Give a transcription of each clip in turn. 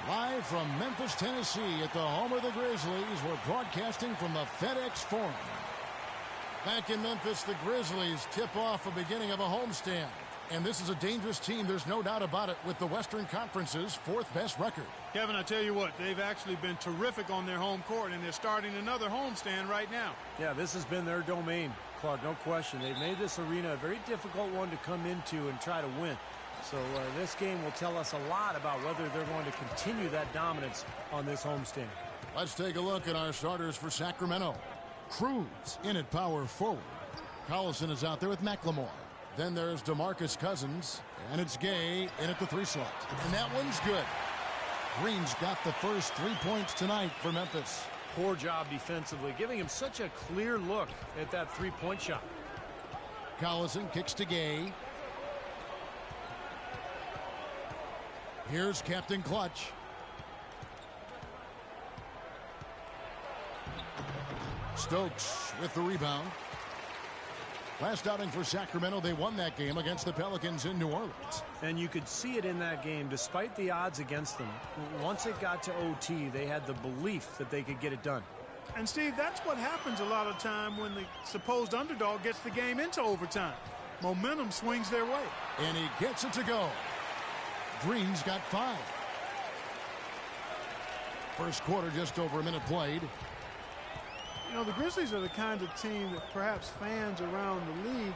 Live from Memphis, Tennessee at the home of the Grizzlies, we're broadcasting from the FedEx Forum. Back in Memphis, the Grizzlies tip off the beginning of a homestand. And this is a dangerous team, there's no doubt about it, with the Western Conference's fourth best record. Kevin, I tell you what, they've actually been terrific on their home court, and they're starting another homestand right now. Yeah, this has been their domain, Clark, no question. They've made this arena a very difficult one to come into and try to win. So this game will tell us a lot about whether they're going to continue that dominance on this homestand. Let's take a look at our starters for Sacramento. Cruz in at power forward. Collison is out there with McLemore. Then there's DeMarcus Cousins, and it's Gay in at the 3 slot. And that one's good. Green's got the first 3 points tonight for Memphis. Poor job defensively, giving him such a clear look at that 3-point shot. Collison kicks to Gay. Here's Captain Clutch. Stokes with the rebound. Last outing for Sacramento, they won that game against the Pelicans in New Orleans. And you could see it in that game, despite the odds against them. Once it got to OT, they had the belief that they could get it done. And, Steve, that's what happens a lot of time when the supposed underdog gets the game into overtime. Momentum swings their way. And he gets it to go. Green's got 5. First quarter, just over a minute played. You know, the Grizzlies are the kind of team that perhaps fans around the league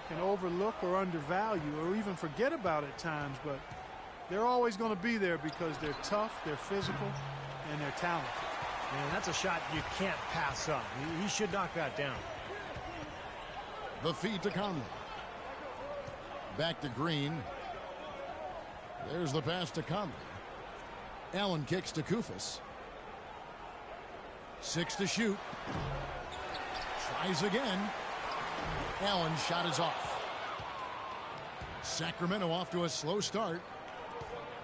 can overlook or undervalue or even forget about at times, but they're always going to be there because they're tough, they're physical, and they're talented. Man, that's a shot you can't pass up. He should knock that down. The feed to Conley. Back to Green. There's the pass to Conley. Allen kicks to Kufis. 6 to shoot. Tries again. Allen's shot is off. Sacramento off to a slow start.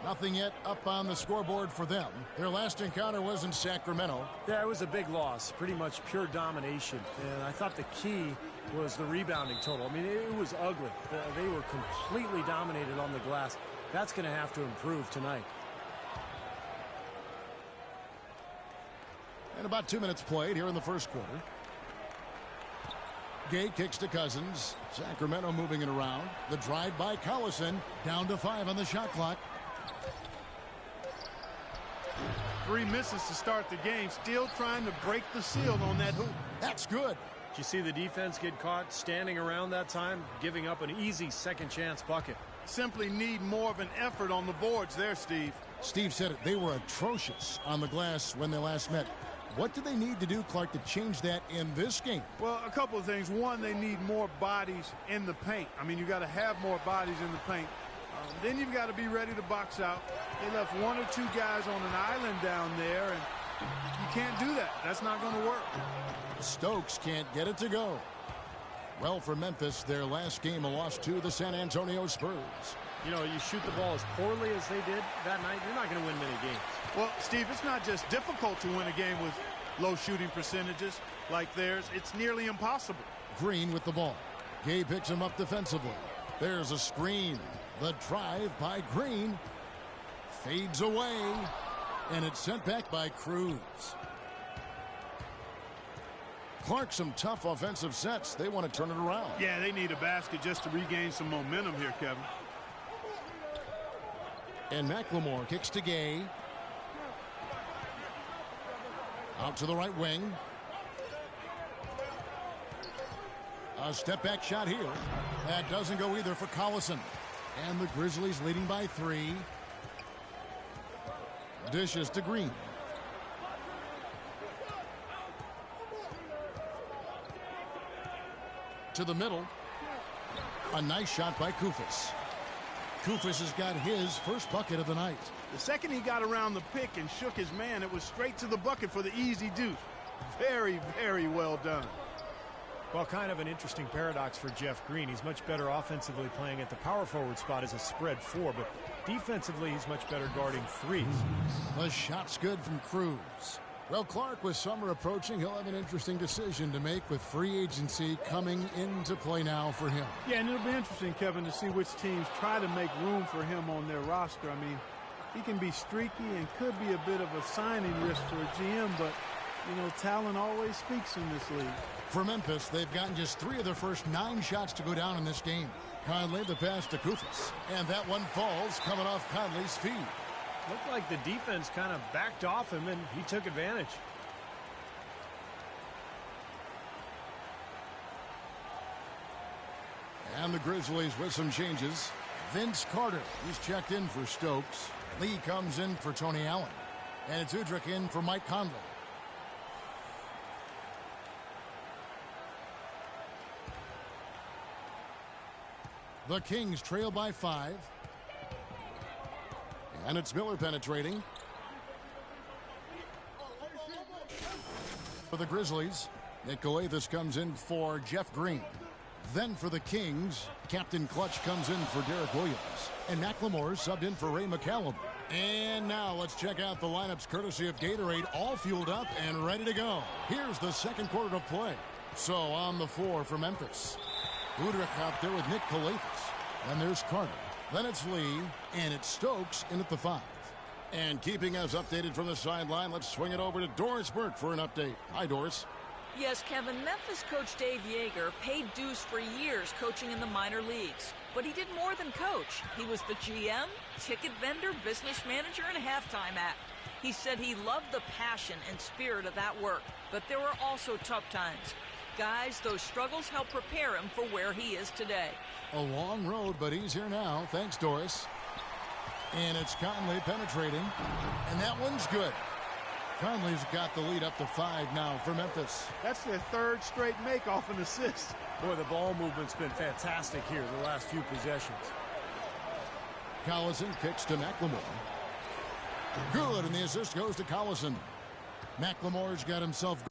Nothing yet up on the scoreboard for them. Their last encounter was in Sacramento. Yeah, it was a big loss. Pretty much pure domination. And I thought the key was the rebounding total. I mean, it was ugly. They were completely dominated on the glass. That's going to have to improve tonight. And about 2 minutes played here in the first quarter. Gay kicks to Cousins. Sacramento moving it around. The drive by Collison. Down to 5 on the shot clock. 3 misses to start the game. Still trying to break the seal on that hoop. That's good. Did you see the defense get caught standing around that time, giving up an easy second chance bucket? Simply need more of an effort on the boards there, Steve. Steve said it. They were atrocious on the glass when they last met. What do they need to do, Clark, to change that in this game? Well, a couple of things. One, they need more bodies in the paint. I mean, you got to have more bodies in the paint. Then you've got to be ready to box out. They left 1 or 2 guys on an island down there, and you can't do that. That's not going to work. Stokes can't get it to go. Well, for Memphis, their last game a loss to the San Antonio Spurs. You know, you shoot the ball as poorly as they did that night, you're not going to win many games. Well, Steve, it's not just difficult to win a game with low shooting percentages like theirs. It's nearly impossible. Green with the ball. Gay picks him up defensively. There's a screen. The drive by Green fades away, and it's sent back by Cruz. Clark, some tough offensive sets. They want to turn it around. Yeah, they need a basket just to regain some momentum here, Kevin. And McLemore kicks to Gay. Out to the right wing. A step-back shot here. That doesn't go either for Collison. And the Grizzlies leading by 3. Dishes to Green. To the middle. A nice shot by Kufis. Kufis has got his first bucket of the night. The second he got around the pick and shook his man, it was straight to the bucket for the easy deuce. Very, very well done. Well, kind of an interesting paradox for Jeff Green. He's much better offensively playing at the power forward spot as a spread 4, but defensively he's much better guarding 3s. The shot's good from Cruz. Well, Clark, with summer approaching, he'll have an interesting decision to make with free agency coming into play now for him. Yeah, and it'll be interesting, Kevin, to see which teams try to make room for him on their roster. I mean, He can be streaky and could be a bit of a signing risk for a GM, but, you know, talent always speaks in this league. For Memphis, they've gotten just 3 of their first 9 shots to go down in this game. Conley the pass to Kufis, and that one falls coming off Conley's feet. Looked like the defense kind of backed off him, and he took advantage. And the Grizzlies with some changes. Vince Carter, he's checked in for Stokes. Lee comes in for Tony Allen. And it's Udrich in for Mike Conley. The Kings trail by 5. And it's Miller penetrating. For the Grizzlies, Nick Galathis comes in for Jeff Green. Then for the Kings, Captain Clutch comes in for Derek Williams. And McLemore subbed in for Ray McCallum. And now let's check out the lineups courtesy of Gatorade, all fueled up and ready to go. Here's the second quarter of play. So on the floor for Memphis, Udrich out there with Nick Galathis. Then there's Carter. Then it's Lee. And it's Stokes in at the 5. And keeping us updated from the sideline, let's swing it over to Doris Burke for an update. Hi, Doris. Yes, Kevin, Memphis coach Dave Yeager paid dues for years coaching in the minor leagues. But he did more than coach. He was the GM, ticket vendor, business manager, and halftime act. He said he loved the passion and spirit of that work, but there were also tough times. Guys, those struggles helped prepare him for where he is today. A long road, but he's here now. Thanks, Doris. And it's Conley penetrating. And that one's good. Conley's got the lead up to 5 now for Memphis. That's their 3rd straight make off an assist. Boy, the ball movement's been fantastic here the last few possessions. Collison kicks to McLemore. Good, and the assist goes to Collison. McLemore's got himself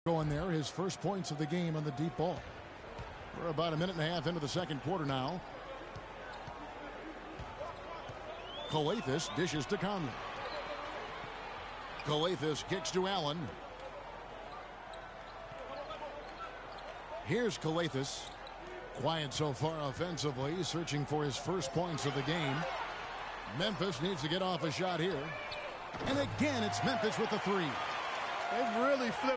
going there. His first points of the game on the deep ball. We're about a minute and a half into the second quarter now. Galathis dishes to Conley. Galathis kicks to Allen. Here's Galathis. Quiet so far offensively, searching for his first points of the game. Memphis needs to get off a shot here. And again, it's Memphis with the 3. They've really flipped.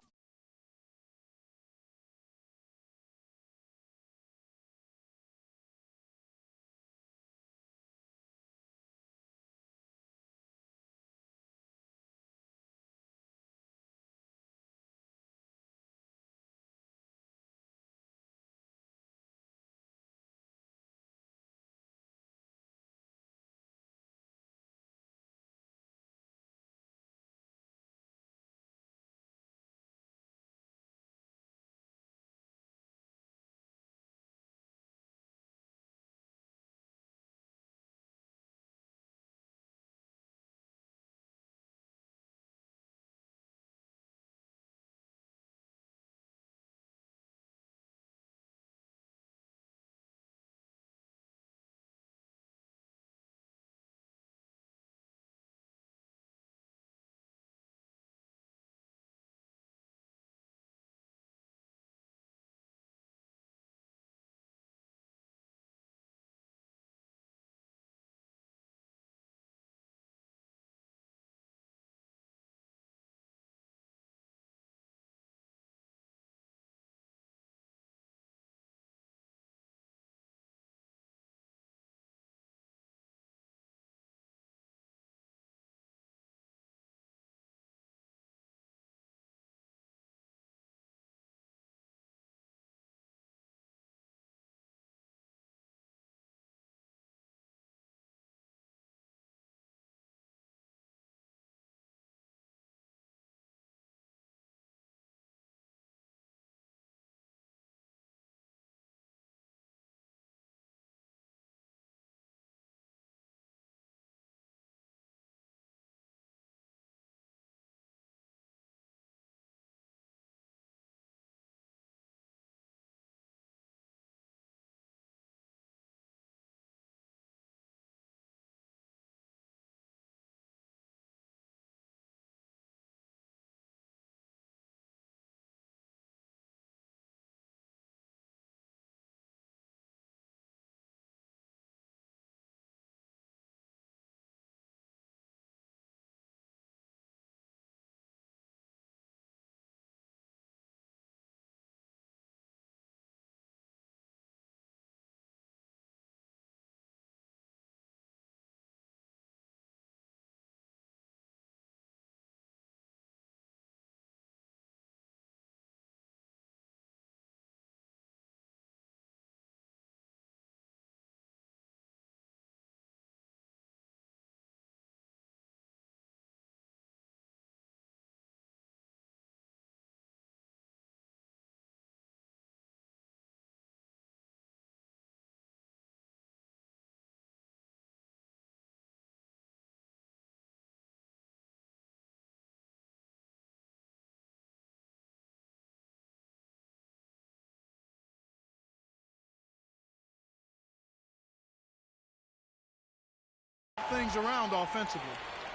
things around offensively.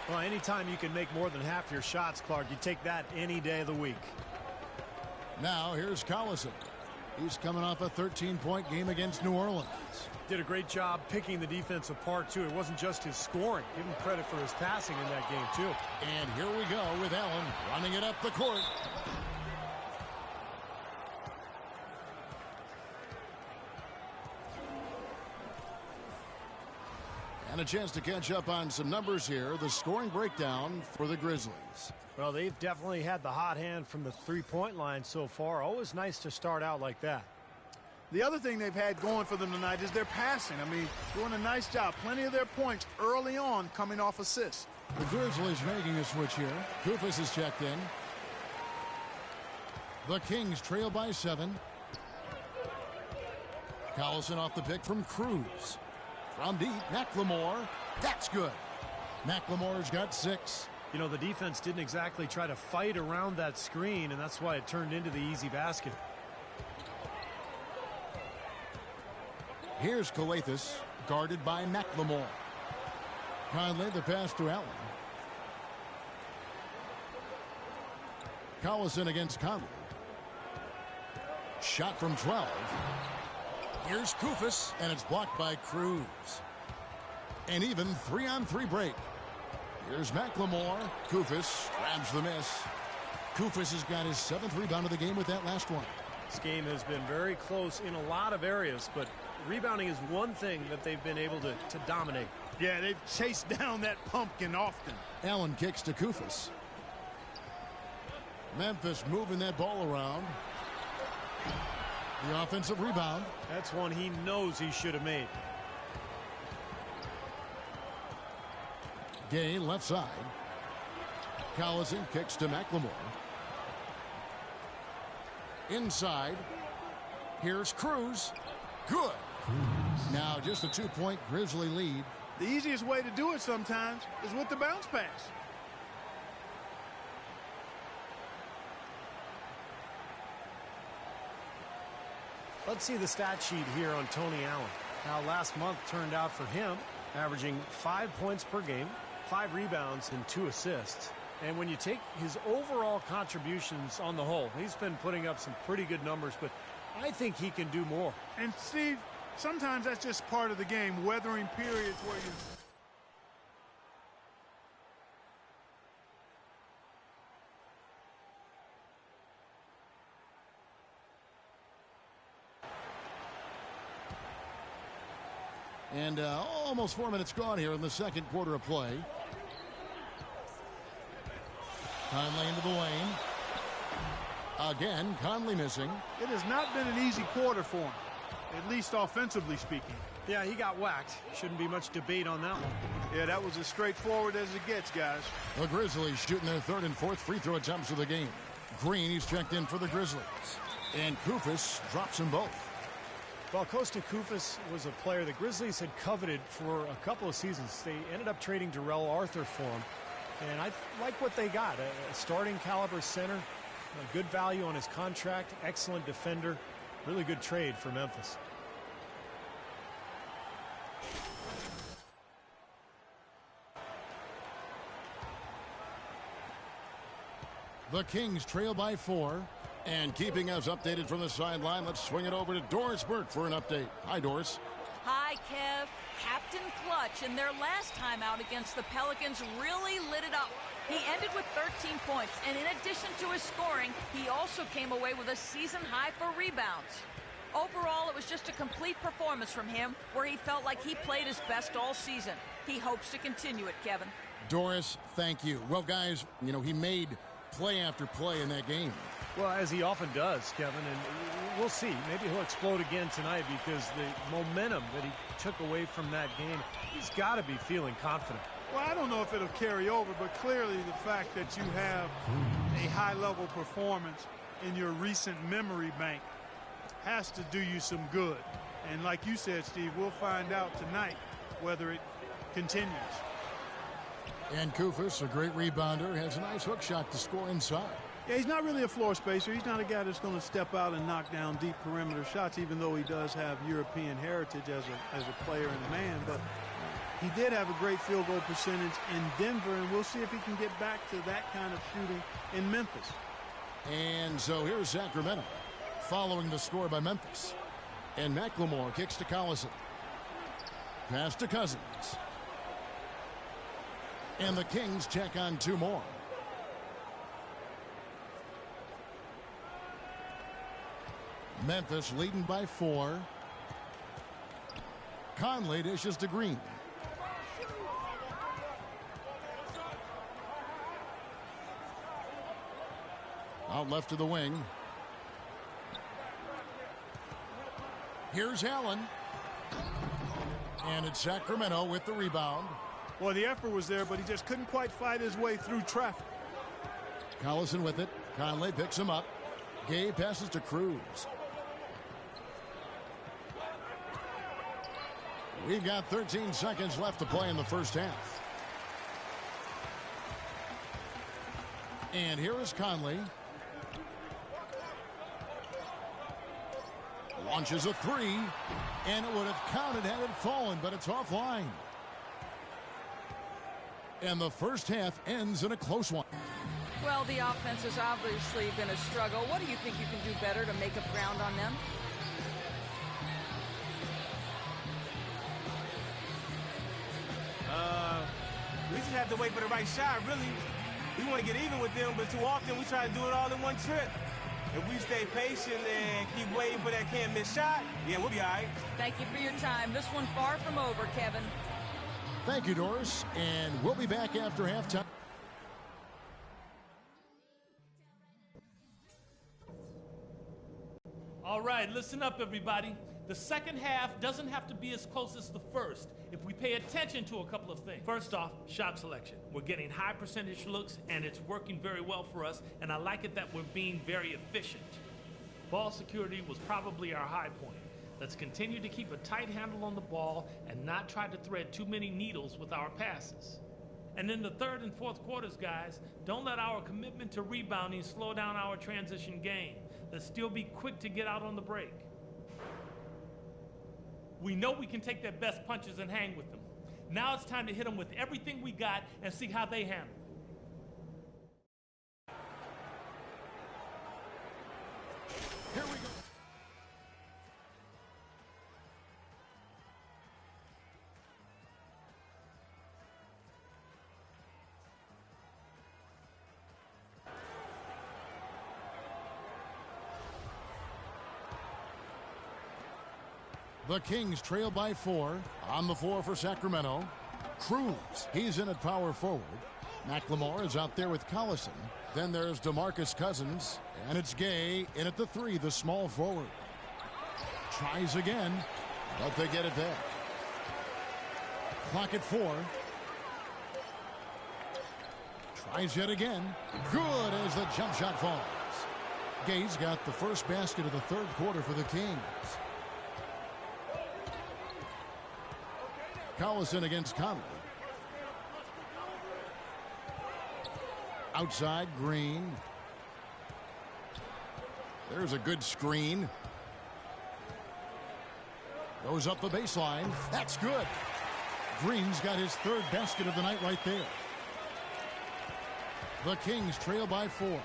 Well, anytime you can make more than half your shots, Clark, you take that any day of the week. Now here's Collison. He's coming off a 13-point game against New Orleans. Did a great job picking the defense apart, too. It wasn't just his scoring. Give him credit for his passing in that game, too. And here we go with Allen running it up the court. And a chance to catch up on some numbers here. The scoring breakdown for the Grizzlies. Well, they've definitely had the hot hand from the three-point line so far. Always nice to start out like that. The other thing they've had going for them tonight is their passing. I mean, doing a nice job. Plenty of their points early on coming off assists. The Grizzlies making a switch here. Koufos is checked in. The Kings trail by 7. Collison off the pick from Cruz. From deep, McLemore. That's good. McLemore's got 6. You know, the defense didn't exactly try to fight around that screen, and that's why it turned into the easy basket. Here's Calathes, guarded by McLemore. Conley, the pass to Allen. Collison against Conley. Shot from 12. Here's Koufos, and it's blocked by Cruz. An even 3-on-3 break. Here's McLemore. Koufos grabs the miss. Koufos has got his 7th rebound of the game with that last one. This game has been very close in a lot of areas, but rebounding is one thing that they've been able to dominate. Yeah, they've chased down that pumpkin often. Allen kicks to Koufos. Memphis moving that ball around. The offensive rebound. That's one he knows he should have made. Gay left side. Collison kicks to McLemore. Inside. Here's Cruz. Good. Now just a 2-point Grizzly lead. The easiest way to do it sometimes is with the bounce pass. Let's see the stat sheet here on Tony Allen. How last month turned out for him, averaging 5 points per game, 5 rebounds, and 2 assists. And when you take his overall contributions on the whole, he's been putting up some pretty good numbers, but I think he can do more. And Steve, sometimes that's just part of the game, weathering periods where you... And almost 4 minutes gone here in the second quarter of play. Conley into the lane. Again, Conley missing. It has not been an easy quarter for him, at least offensively speaking. Yeah, he got whacked. Shouldn't be much debate on that one. Yeah, that was as straightforward as it gets, guys. The Grizzlies shooting their 3rd and 4th free throw attempts of the game. Green, he's checked in for the Grizzlies. And Koufos drops them both. Well, Kosta Koufos was a player the Grizzlies had coveted for a couple of seasons. They ended up trading Darrell Arthur for him. And I like what they got. A starting caliber center, a good value on his contract, excellent defender, really good trade for Memphis. The Kings trail by 4. And keeping us updated from the sideline, let's swing it over to Doris Burke for an update. Hi, Doris. Hi, Kev. Captain Clutch in their last time out against the Pelicans really lit it up. He ended with 13 points, and in addition to his scoring, he also came away with a season high for rebounds. Overall, it was just a complete performance from him where he felt like he played his best all season. He hopes to continue it, Kevin. Doris, thank you. Well, guys, you know, he made play after play in that game. Well, as he often does, Kevin, and we'll see. Maybe he'll explode again tonight because the momentum that he took away from that game, he's got to be feeling confident. Well, I don't know if it'll carry over, but clearly the fact that you have a high-level performance in your recent memory bank has to do you some good. And like you said, Steve, we'll find out tonight whether it continues. And Koufos, a great rebounder, has a nice hook shot to score inside. Yeah, he's not really a floor spacer. He's not a guy that's going to step out and knock down deep perimeter shots, even though he does have European heritage as a player and a man. But He did have a great field goal percentage in Denver, and we'll see if he can get back to that kind of shooting in Memphis. And so here's Sacramento following the score by Memphis. And McLemore kicks to Collison. Pass to Cousins. And the Kings check on two more. Memphis leading by 4. Conley dishes to Green. Out left to the wing. Here's Allen. And it's Sacramento with the rebound. Well, the effort was there, but he just couldn't quite fight his way through traffic. Collison with it. Conley picks him up. Gay passes to Cruz. We've got 13 seconds left to play in the first half. And here is Conley. Launches a 3, and it would have counted had it fallen, but it's offline. And the first half ends in a close one. Well, the offense has obviously been a struggle. What do you think you can do better to make up ground on them? We just have to wait for the right shot, really. We want to get even with them, but too often we try to do it all in one trip. If we stay patient and keep waiting for that can't-miss shot, yeah, we'll be all right. Thank you for your time. This one far from over, Kevin. Thank you, Doris. And we'll be back after halftime. All right, listen up, everybody. The second half doesn't have to be as close as the first if we pay attention to a couple of things. First off, shot selection. We're getting high percentage looks, and it's working very well for us, and I like it that we're being very efficient. Ball security was probably our high point. Let's continue to keep a tight handle on the ball and not try to thread too many needles with our passes. And in the third and fourth quarters, guys, don't let our commitment to rebounding slow down our transition game. Let's still be quick to get out on the break. We know we can take their best punches and hang with them. Now it's time to hit them with everything we got and see how they handle it. Here we go. The Kings trail by 4. On the floor for Sacramento. Cruz, he's in at power forward. McLemore is out there with Collison. Then there's DeMarcus Cousins. And it's Gay in at the 3, the small forward. Tries again, but they get it back. Clock at 4. Tries yet again. Good as the jump shot falls. Gay's got the first basket of the third quarter for the Kings. Collison against Conley. Outside, Green. There's a good screen. Goes up the baseline. That's good. Green's got his third basket of the night right there. The Kings trail by 4.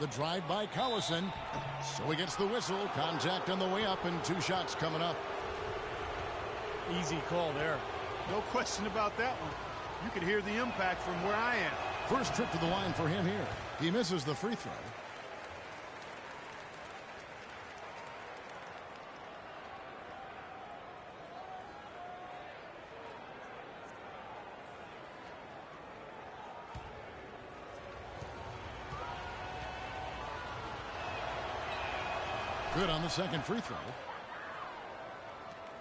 The drive by Collison. So he gets the whistle. Contact on the way up and 2 shots coming up. Easy call there. No question about that one. You could hear the impact from where I am. First trip to the line for him here. He misses the free throw. Good on the second free throw.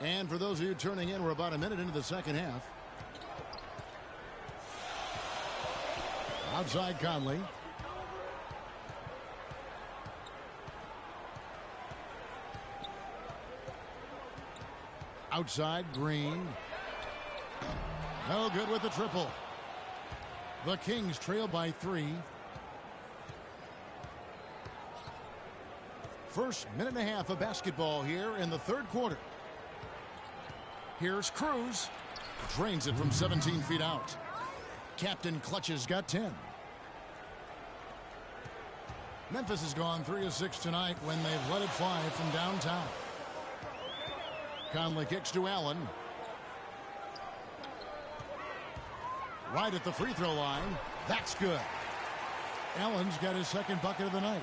And for those of you turning in, we're about a minute into the second half. Outside Conley. Outside Green. No good with the triple. The Kings trail by 3. First minute and a half of basketball here in the third quarter. Here's Cruz. Drains it from 17 feet out. Captain Clutch's got 10. Memphis has gone 3 of 6 tonight when they've let it fly from downtown. Conley kicks to Allen. Right at the free throw line. That's good. Allen's got his second bucket of the night.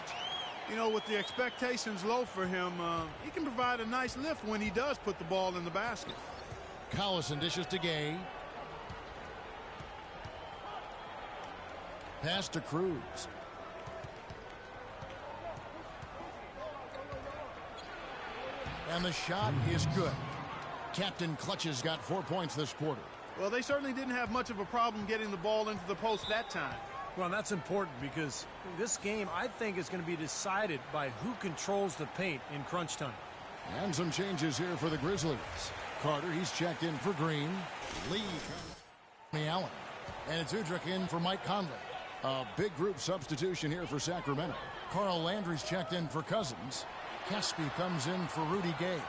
You know, with the expectations low for him, he can provide a nice lift when he does put the ball in the basket. Collison dishes to Gay. Pass to Cruz. And the shot is good. Captain Clutch's got 4 points this quarter. Well, they certainly didn't have much of a problem getting the ball into the post that time. Well, that's important because this game, I think, is going to be decided by who controls the paint in crunch time. And some changes here for the Grizzlies. Carter, he's checked in for Green. Lee, Allen. And it's Udrich in for Mike Conley. A big group substitution here for Sacramento. Carl Landry's checked in for Cousins. Caspi comes in for Rudy Gay.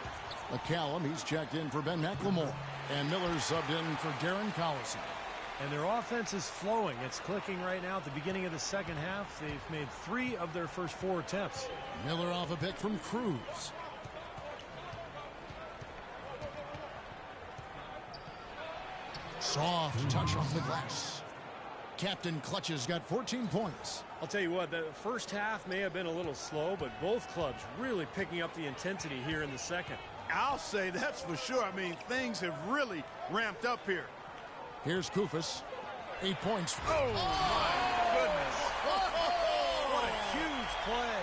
McCallum, he's checked in for Ben McLemore. And Miller's subbed in for Darren Collison. And their offense is flowing. It's clicking right now at the beginning of the second half. They've made 3 of their first 4 attempts. Miller off a pick from Cruz. Soft touch off the glass. Captain Clutch's got 14 points. I'll tell you what, the first half may have been a little slow, but both clubs really picking up the intensity here in the second. I'll say that's for sure. I mean, things have really ramped up here. Here's Kufis. 8 points. Oh, my goodness. What a huge play.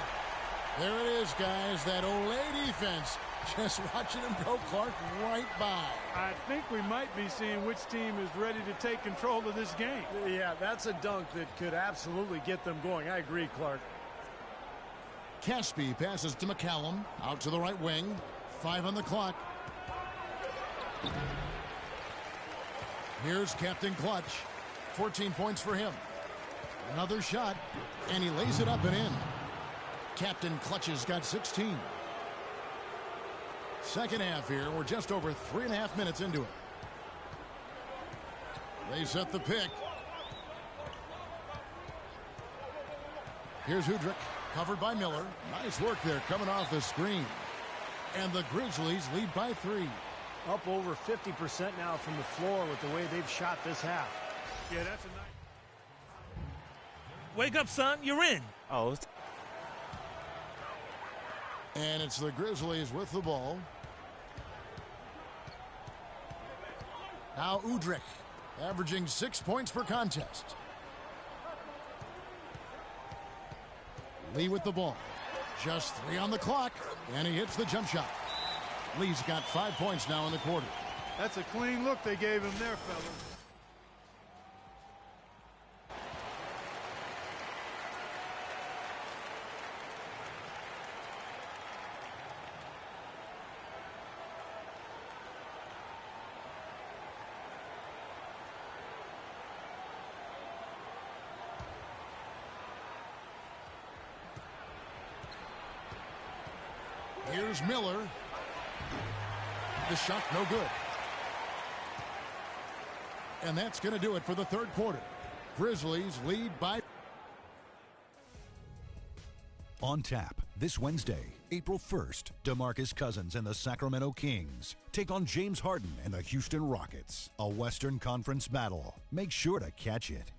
There it is, guys. That Olay defense. Just watching him go, Clark, right by. I think we might be seeing which team is ready to take control of this game. Yeah, that's a dunk that could absolutely get them going. I agree, Clark. Caspi passes to McCallum. Out to the right wing. 5 on the clock. Here's Captain Clutch. 14 points for him. Another shot, and he lays it up and in. Captain Clutch's got 16. Second half here. We're just over 3.5 minutes into it. They set the pick. Here's Udrich, covered by Miller. Nice work there coming off the screen. And the Grizzlies lead by 3. Up over 50% now from the floor with the way they've shot this half. Yeah, that's a nice. Wake up, son. You're in. Oh. And it's the Grizzlies with the ball. Now Udrich, averaging 6 points per contest. Lee with the ball. Just 3 on the clock, and he hits the jump shot. Lee's got 5 points now in the quarter. That's a clean look they gave him there, fellas. Here's Miller. The shot no good. And that's going to do it for the third quarter. Grizzlies lead by. On tap this Wednesday, April 1st, DeMarcus Cousins and the Sacramento Kings take on James Harden and the Houston Rockets. A Western Conference battle. Make sure to catch it.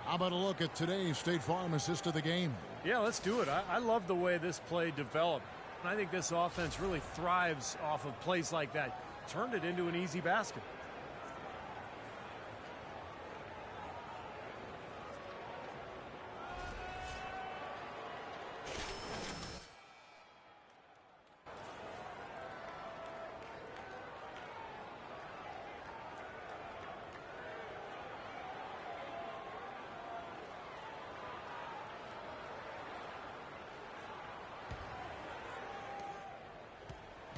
How about a look at today's State Farm assist of the game? Yeah, let's do it. I love the way this play developed. I think this offense really thrives off of plays like that. Turned it into an easy basket.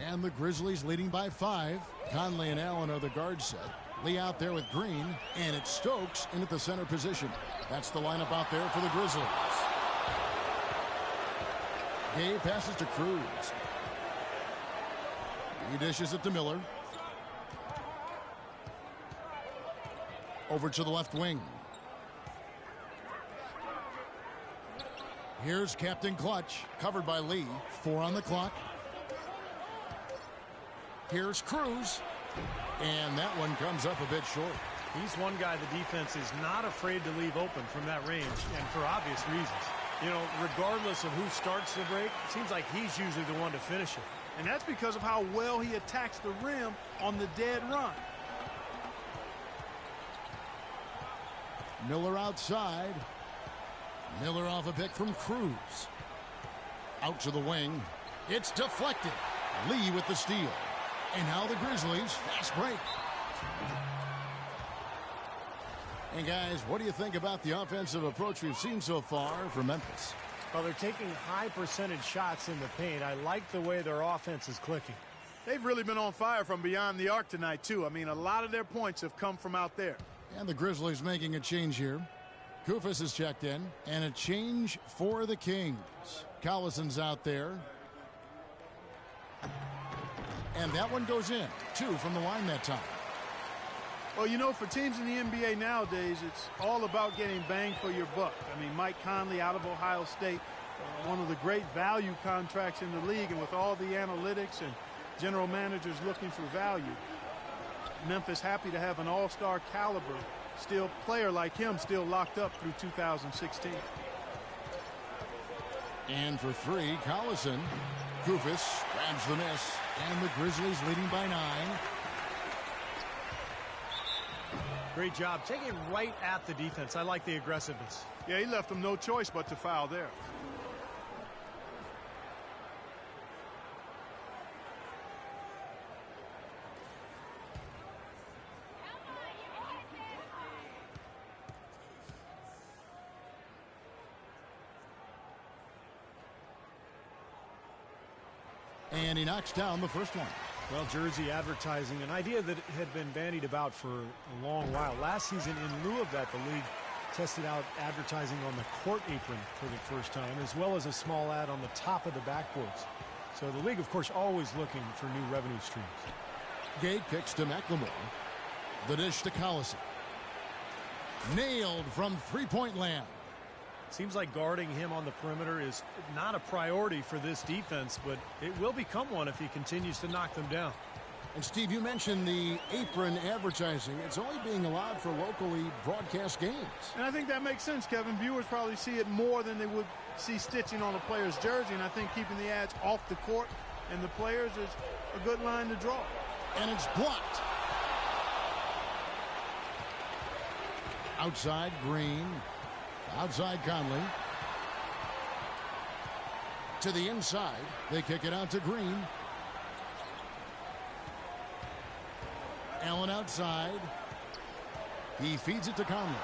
And the Grizzlies leading by 5. Conley and Allen are the guard set. Lee out there with Green, and it's Stokes in at the center position. That's the lineup out there for the Grizzlies. Gay passes to Cruz. He dishes it to Miller. Over to the left wing. Here's Captain Clutch, covered by Lee. 4 on the clock. Here's Cruz. And that one comes up a bit short. He's one guy the defense is not afraid to leave open from that range, and for obvious reasons. You know, regardless of who starts the break, it seems like he's usually the one to finish it. And that's because of how well he attacks the rim on the dead run. Miller outside. Miller off a pick from Cruz. Out to the wing. It's deflected. Lee with the steal. And now the Grizzlies fast break. And guys, what do you think about the offensive approach we've seen so far from Memphis? Well, they're taking high percentage shots in the paint. I like the way their offense is clicking. They've really been on fire from beyond the arc tonight, too. I mean, a lot of their points have come from out there. And the Grizzlies making a change here. Kufis is checked in, and a change for the Kings. Collison's out there. And that one goes in. 2 from the line that time. Well, you know, for teams in the NBA nowadays, it's all about getting bang for your buck. I mean, Mike Conley out of Ohio State, one of the great value contracts in the league, and with all the analytics and general managers looking for value, Memphis happy to have an all-star caliber still player like him still locked up through 2016. And for 3, Collison. Kufis grabs the miss, and the Grizzlies leading by 9. Great job taking right at the defense. I like the aggressiveness. Yeah, he left them no choice but to foul there. And he knocks down the first one. Well, jersey advertising, an idea that had been bandied about for a long while. Last season, in lieu of that, the league tested out advertising on the court apron for the first time, as well as a small ad on the top of the backboards. So the league, of course, always looking for new revenue streams. Gay kicks to McLemore. The dish to Collison. Nailed from three-point land. Seems like guarding him on the perimeter is not a priority for this defense, but it will become one if he continues to knock them down. And Steve, you mentioned the apron advertising. It's only being allowed for locally broadcast games. And I think that makes sense, Kevin. Viewers probably see it more than they would see stitching on a player's jersey, and I think keeping the ads off the court and the players is a good line to draw. And it's blocked. Outside, Green. Outside, Conley. To the inside. They kick it out to Green. Allen outside. He feeds it to Conley.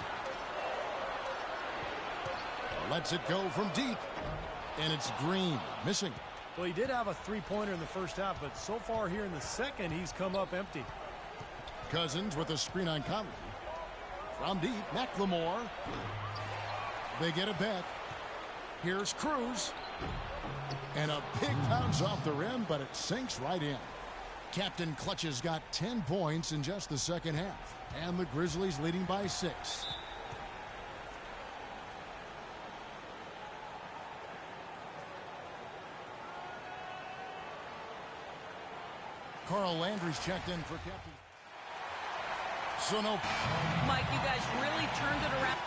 Lets it go from deep. And it's Green missing. Well, he did have a three-pointer in the first half, but so far here in the second, he's come up empty. Cousins with a screen on Conley. From deep, McLemore. They get it back. Here's Cruz. And a big bounce off the rim, but it sinks right in. Captain Clutch has got 10 points in just the second half. And the Grizzlies leading by 6. Carl Landry's checked in for Captain. So no. Mike, you guys really turned it around.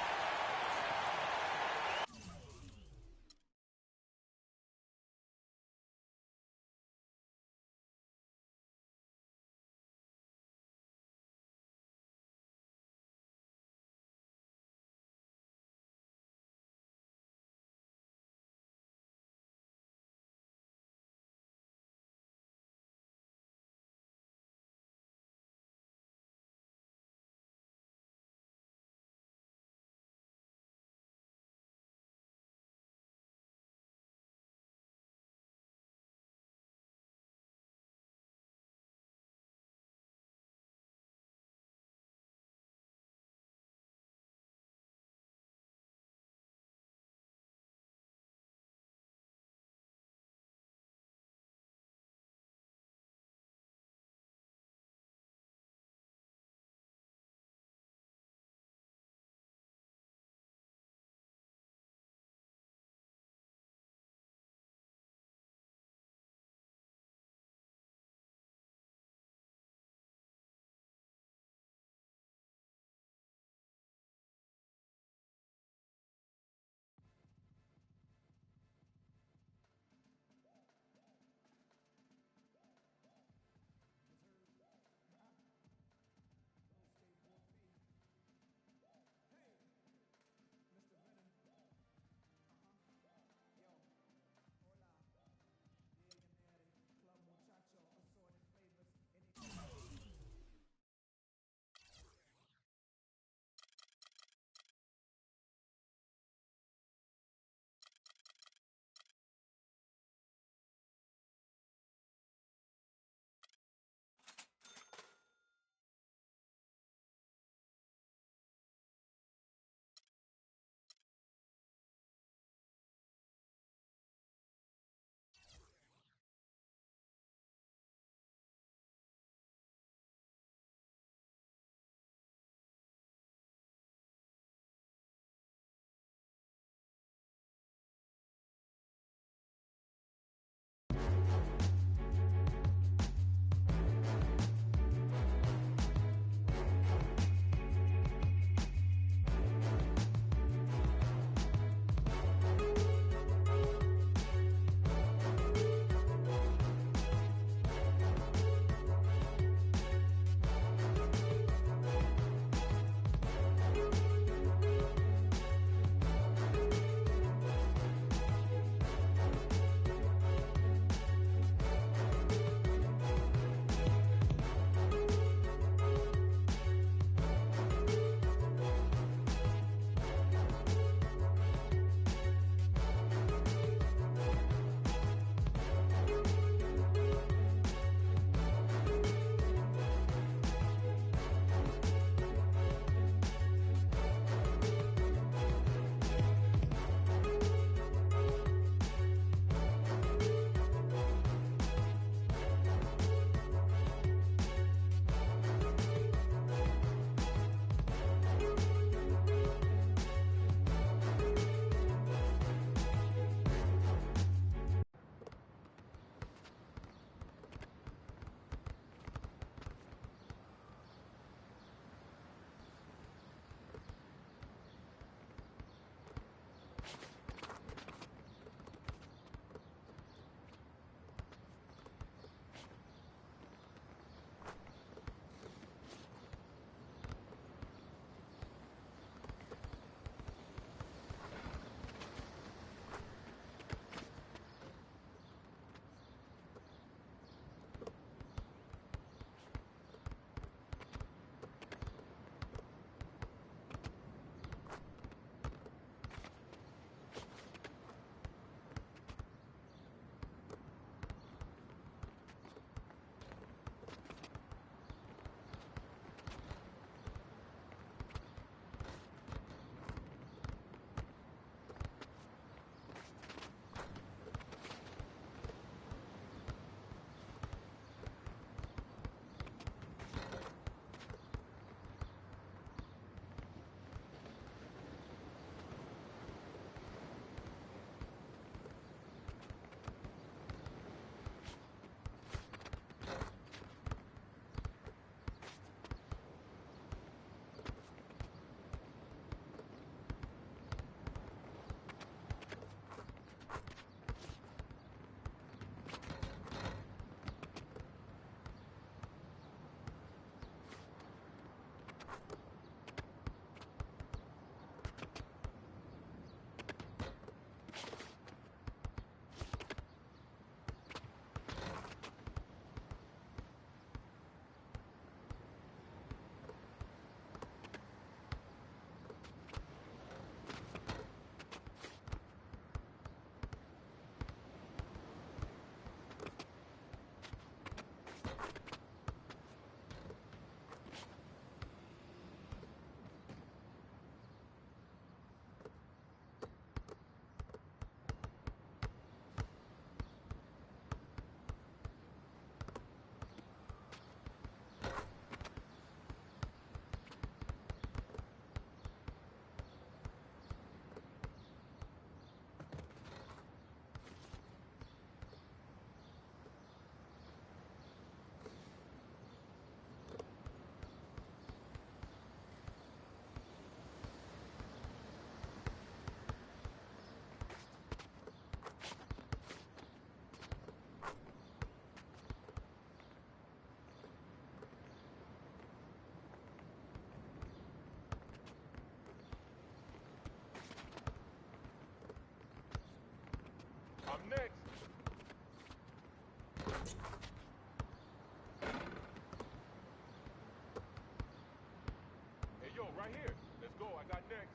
I'm next. Hey, yo, right here. Let's go. I got next.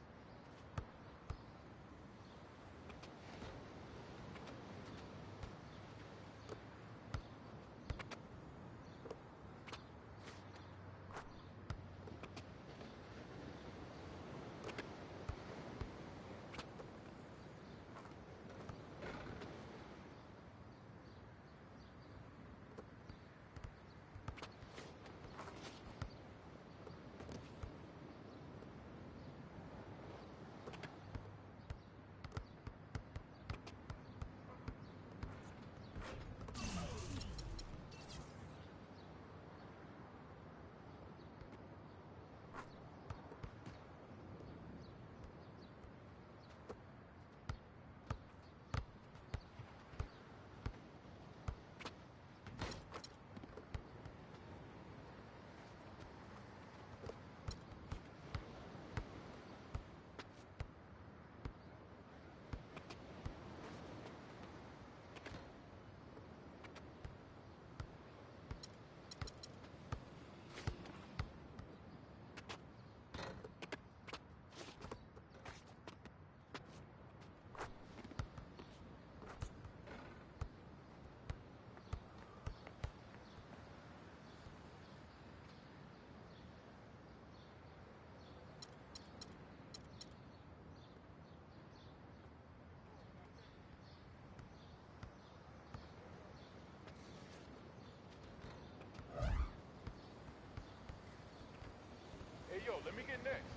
Yo, let me get next.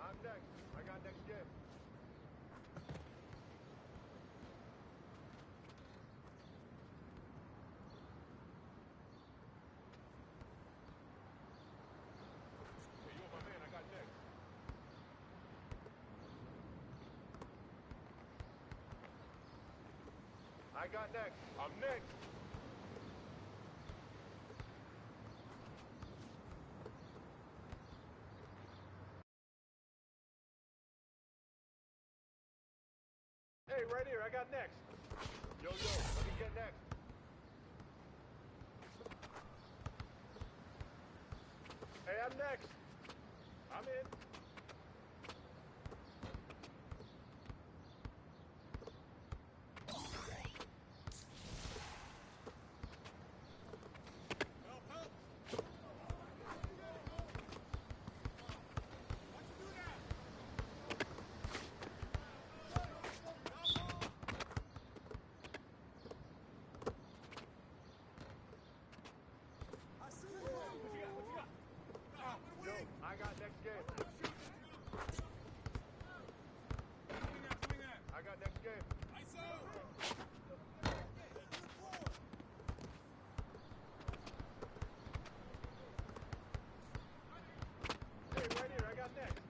I'm next. I got next game. Hey, you're my man. I got next. I got next. I'm next. Hey, right here. I got next. Yo, let me get next. Hey, I'm next. I'm in. Yo, I got next game. I got next game. Hey, right here. I got next.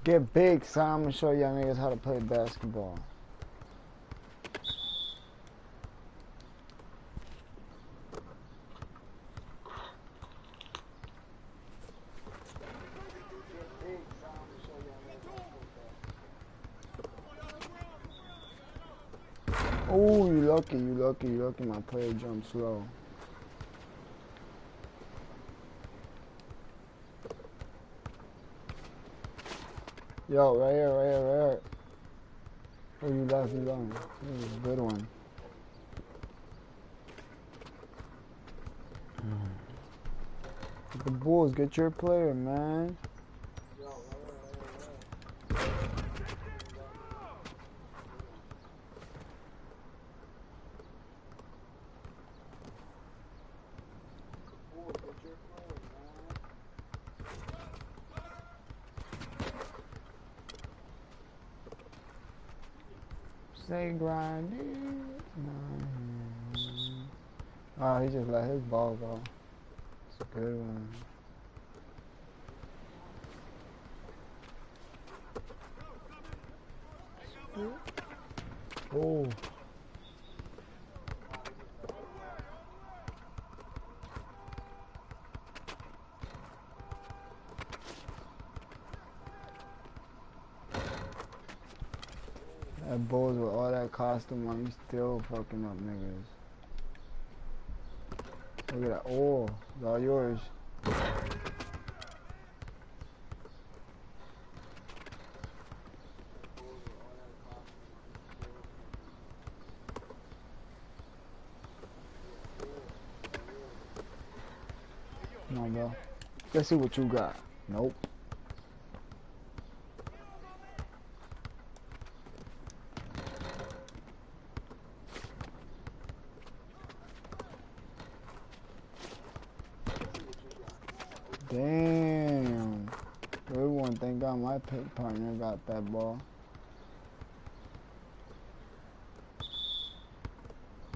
Get big, son. I'm gonna show y'all niggas how to play basketball. Oh, you lucky, you lucky, you lucky. My player jumped slow. Yo, right here, right here, right here. Oh, you left me alone. This is a good one. The Bulls, get your player, man. Stay grinding. Oh, he just let his ball go. It's a good one. Oh. That Bulls with all that costume on, you still fucking up niggas. Look at that. Oh, it's all yours. Come on, bro. Let's see what you got. Nope. Damn. Everyone thank God my pit partner got that ball.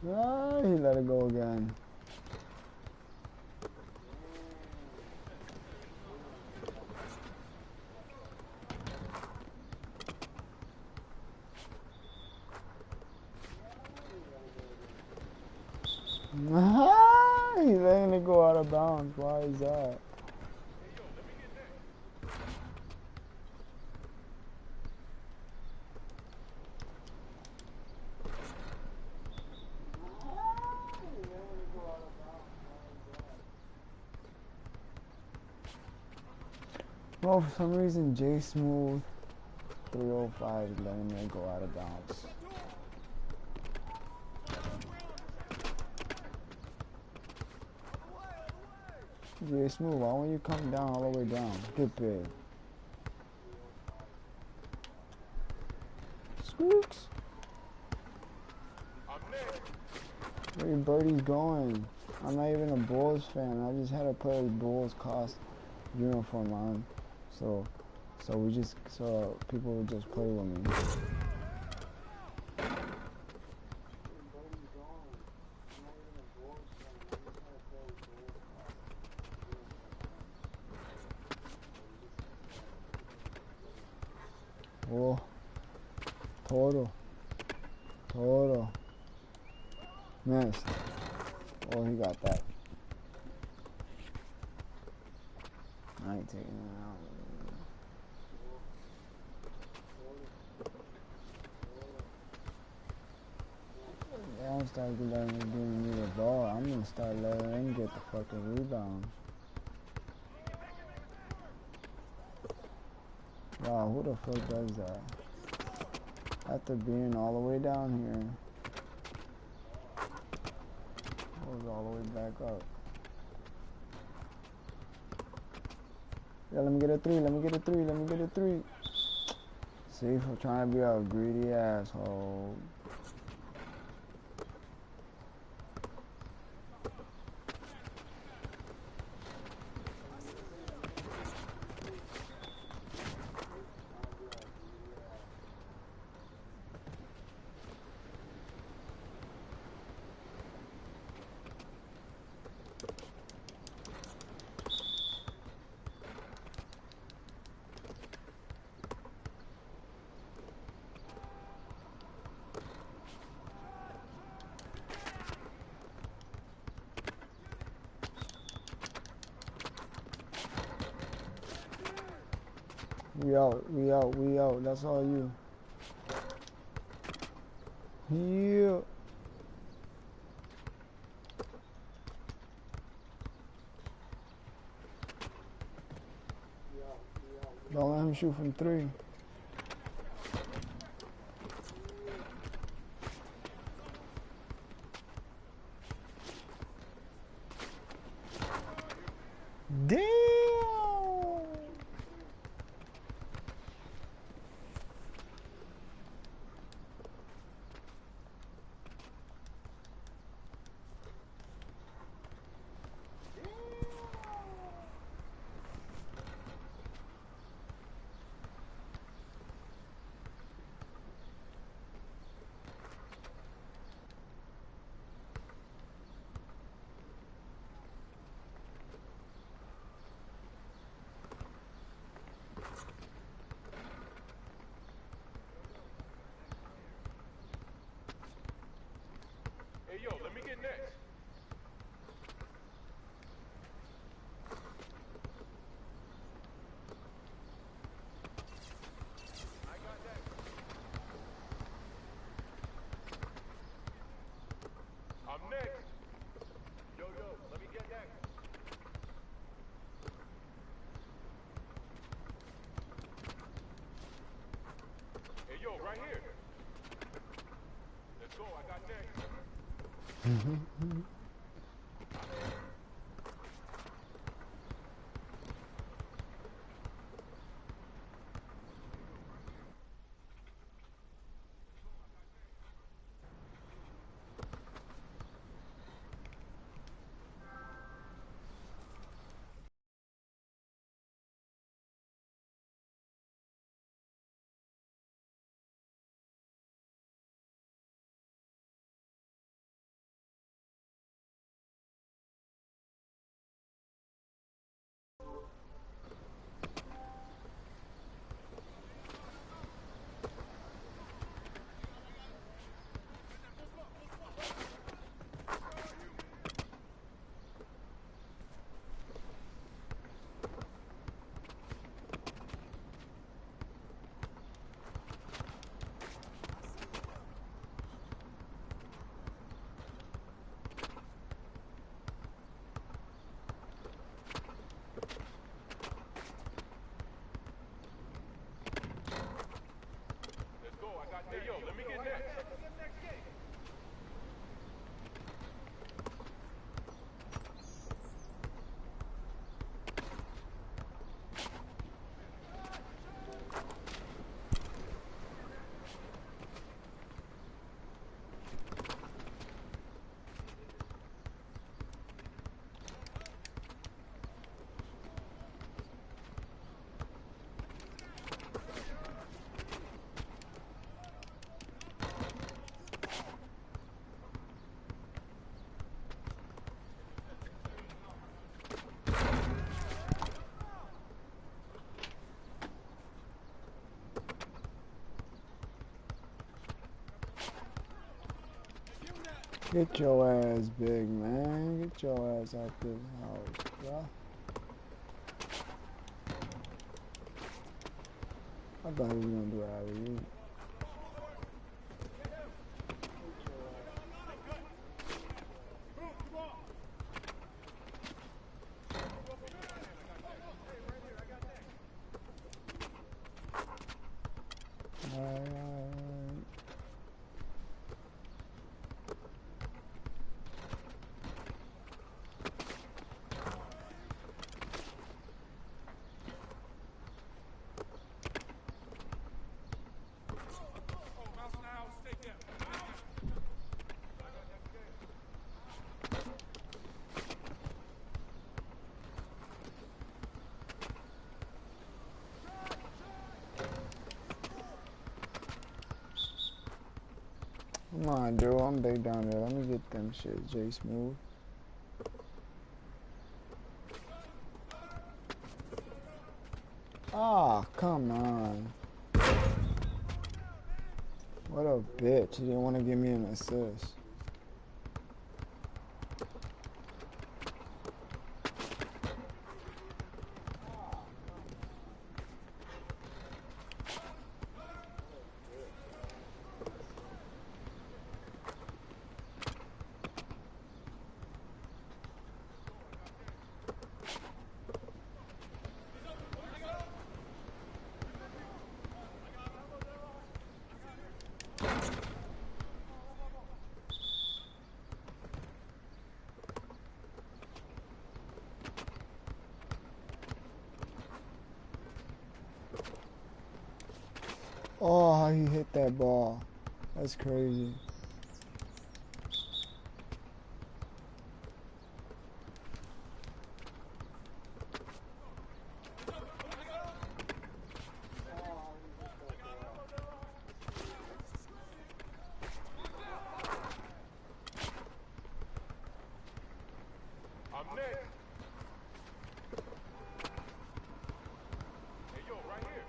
Ah, he let it go again. He's letting it go out of bounds. Why is that? Well, for some reason, J Smooth 305 is letting it go out of bounds. J Smooth, why won't you come down all the way down? Get big. Squeaks. Where your birdie's going? I'm not even a Bulls fan. I just had to put a Bulls uniform on, so people would just play with me. Oh, total, missed. Oh, he got that. I ain't taking it out. They don't start giving me the ball. I'm gonna start letting them get the fucking rebound. Wow, who the fuck does that? After being all the way down here, goes all the way back up. Yeah, let me get a three, let me get a three, let me get a three. See, for trying to be a greedy asshole. We out, that's all you. Yeah. Don't let him shoot from three. Damn! Get your ass big, man. Get your ass out this house, bro. I thought he was gonna do it out of you. Come on, dude. I'm big down there. Let me get them shit, J Smooth. Ah, come on. What a bitch. He didn't want to give me an assist. Oh, how he hit that ball. That's crazy. I'm next. Hey, yo, right here.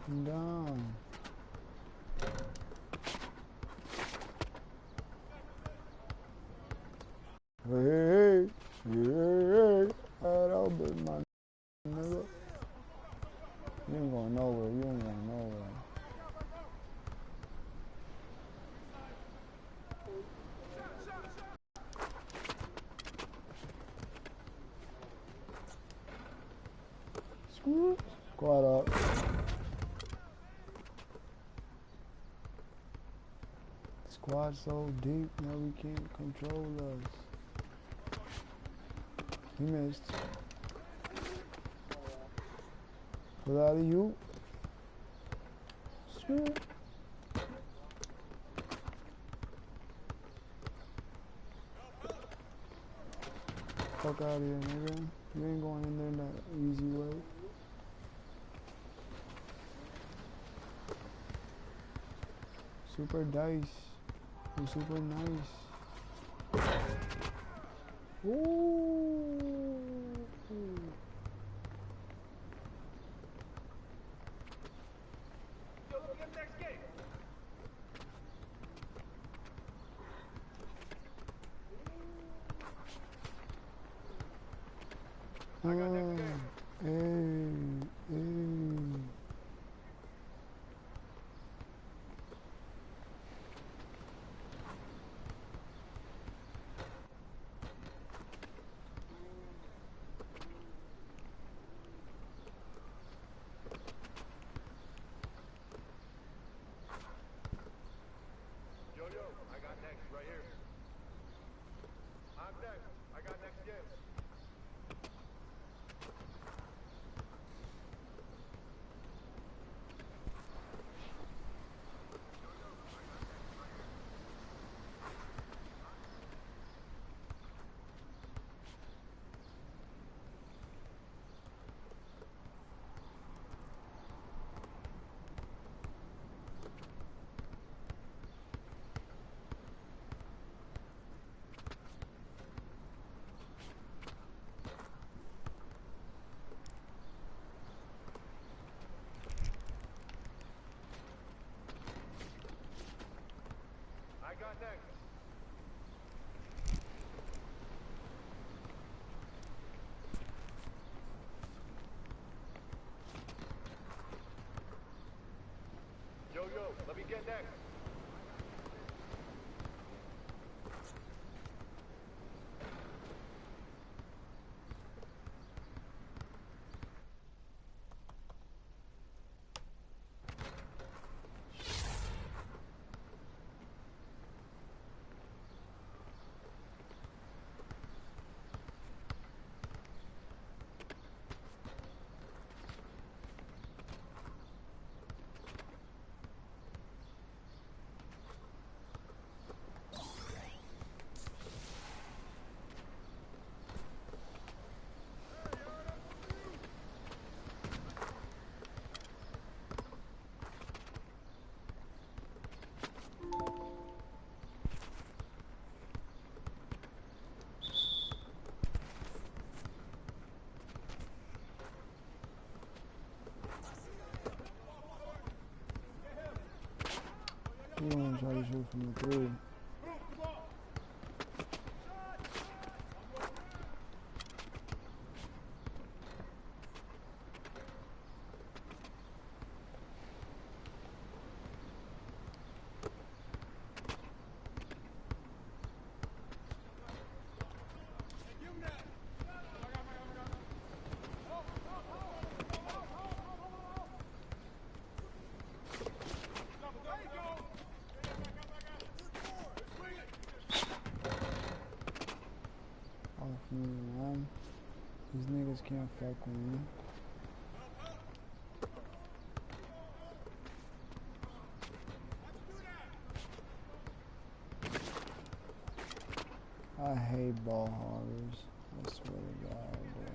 I'm down. Hey, that bit, my nigga. You ain't going nowhere. You ain't going nowhere. Squad up. Squad so deep now we can't control us. He missed. Pull out of you. Sweet. Fuck out of here, nigga. You ain't going in there that easy way. Super dice. You're super nice. Ooh. Yo, look at the next game. I got next game. Hey. Yo, I got next right here. I'm next. I got next game. I got next. Yo, let me get next. You want to try to shoot from the three. Off me, man. These niggas can't fuck with me. I hate ball hoggers. I swear to God, bro.